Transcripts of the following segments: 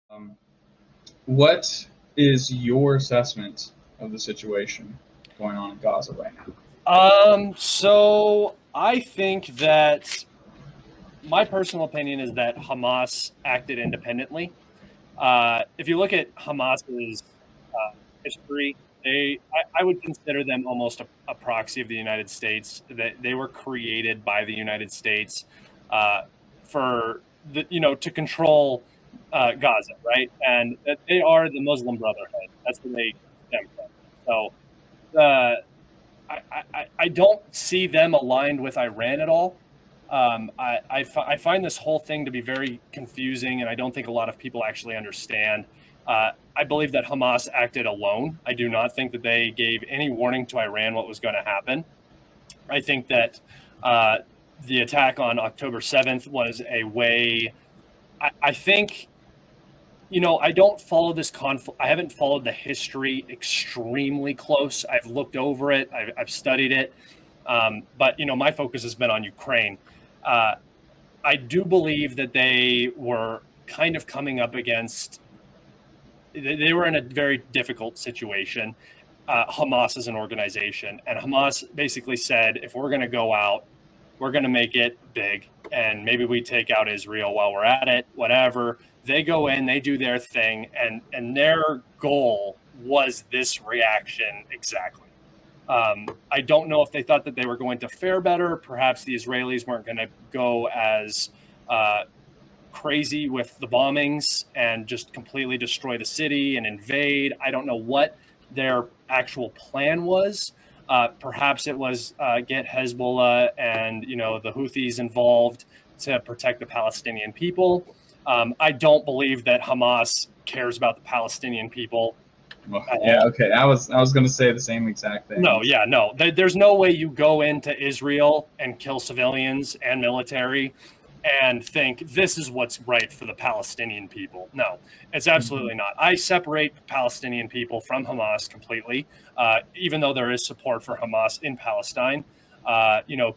Um, what is your assessment of the situation going on in Gaza right now? So I think that my personal opinion is that Hamas acted independently. If you look at Hamas's history, I would consider them almost a proxy of the United States. That they were created by the United States uh, for to control Gaza, right? And that they are the Muslim Brotherhood. That's where they stem from. So I don't see them aligned with Iran at all. I find this whole thing to be very confusing, and I don't think a lot of people actually understand. I believe that Hamas acted alone. I do not think that they gave any warning to Iran what was going to happen. I think that the attack on October 7th was a way. I think I don't follow this conflict. I haven't followed the history extremely close. I've looked over it. I've studied it. But my focus has been on Ukraine. Uh, I do believe that they were kind of coming up against. They were in a very difficult situation. Hamas as an organization, and Hamas basically said, if we're going to go out, we're going to make it big, and maybe we take out Israel while we're at it. Whatever. They go in, they do their thing, and their goal was this reaction exactly. I don't know if they thought that they were going to fare better. Perhaps the Israelis weren't going to go as crazy with the bombings and just completely destroy the city and invade. I don't know what their actual plan was. Perhaps it was get Hezbollah and the Houthis involved to protect the Palestinian people. I don't believe that Hamas cares about the Palestinian people. Well, yeah, okay. I was going to say the same exact thing. No. There's no way you go into Israel and kill civilians and military and think this is what's right for the Palestinian people. No, it's absolutely not. I separate Palestinian people from Hamas completely, even though there is support for Hamas in Palestine.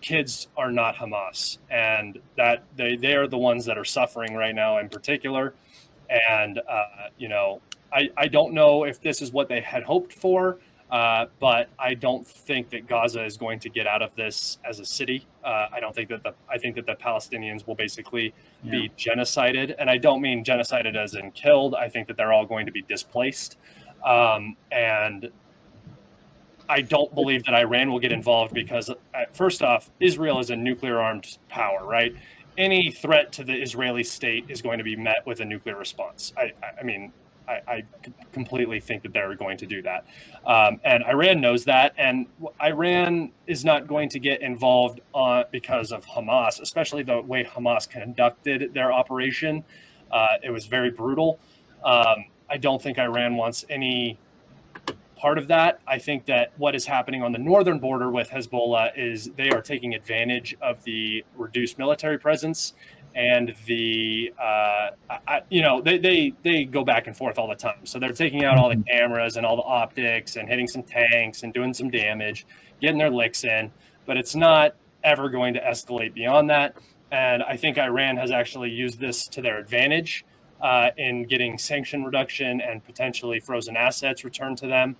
Kids are not Hamas, and that they are the ones that are suffering right now in particular. And I don't know if this is what they had hoped for, but I don't think that Gaza is going to get out of this as a city. I think that the Palestinians will basically be genocided, and I don't mean genocided as in killed. I think that they're all going to be displaced, and I don't believe that Iran will get involved because, first off, Israel is a nuclear-armed power, right? Any threat to the Israeli state is going to be met with a nuclear response. I completely think that they're going to do that. And Iran knows that, and Iran is not going to get involved because of Hamas, especially the way Hamas conducted their operation. It was very brutal. I don't think Iran wants any part of that. I think that what is happening on the northern border with Hezbollah is they are taking advantage of the reduced military presence, and they go back and forth all the time. So they're taking out all the cameras and all the optics and hitting some tanks and doing some damage, getting their licks in, but it's not ever going to escalate beyond that. And I think Iran has actually used this to their advantage in getting sanction reduction and potentially frozen assets returned to them.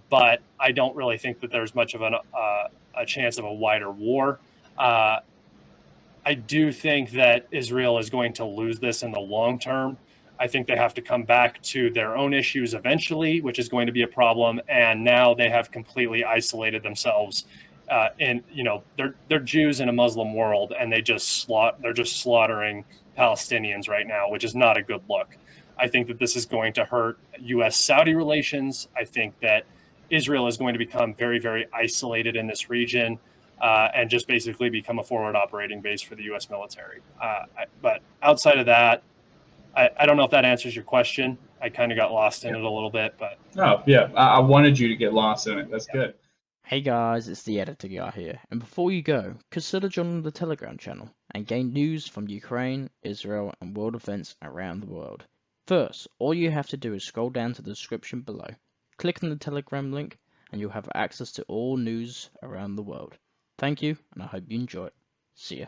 But I don't really think that there's much of a chance of a wider war. I do think that Israel is going to lose this in the long term. I think they have to come back to their own issues eventually, which is going to be a problem. And now they have completely isolated themselves. They're Jews in a Muslim world, and they're just slaughtering Palestinians right now, which is not a good look. I think that this is going to hurt U.S.-Saudi relations. I think that Israel is going to become very, very isolated in this region and just basically become a forward operating base for the U.S. military. But outside of that, I don't know if that answers your question. I kind of got lost in it a little bit, but I wanted you to get lost in it. That's good. Hey guys, it's the editor guy here, and before you go, consider joining the Telegram channel and gain news from Ukraine, Israel, and world events around the world. First, all you have to do is scroll down to the description below, click on the Telegram link, and you'll have access to all news around the world. Thank you, and I hope you enjoy it. See ya.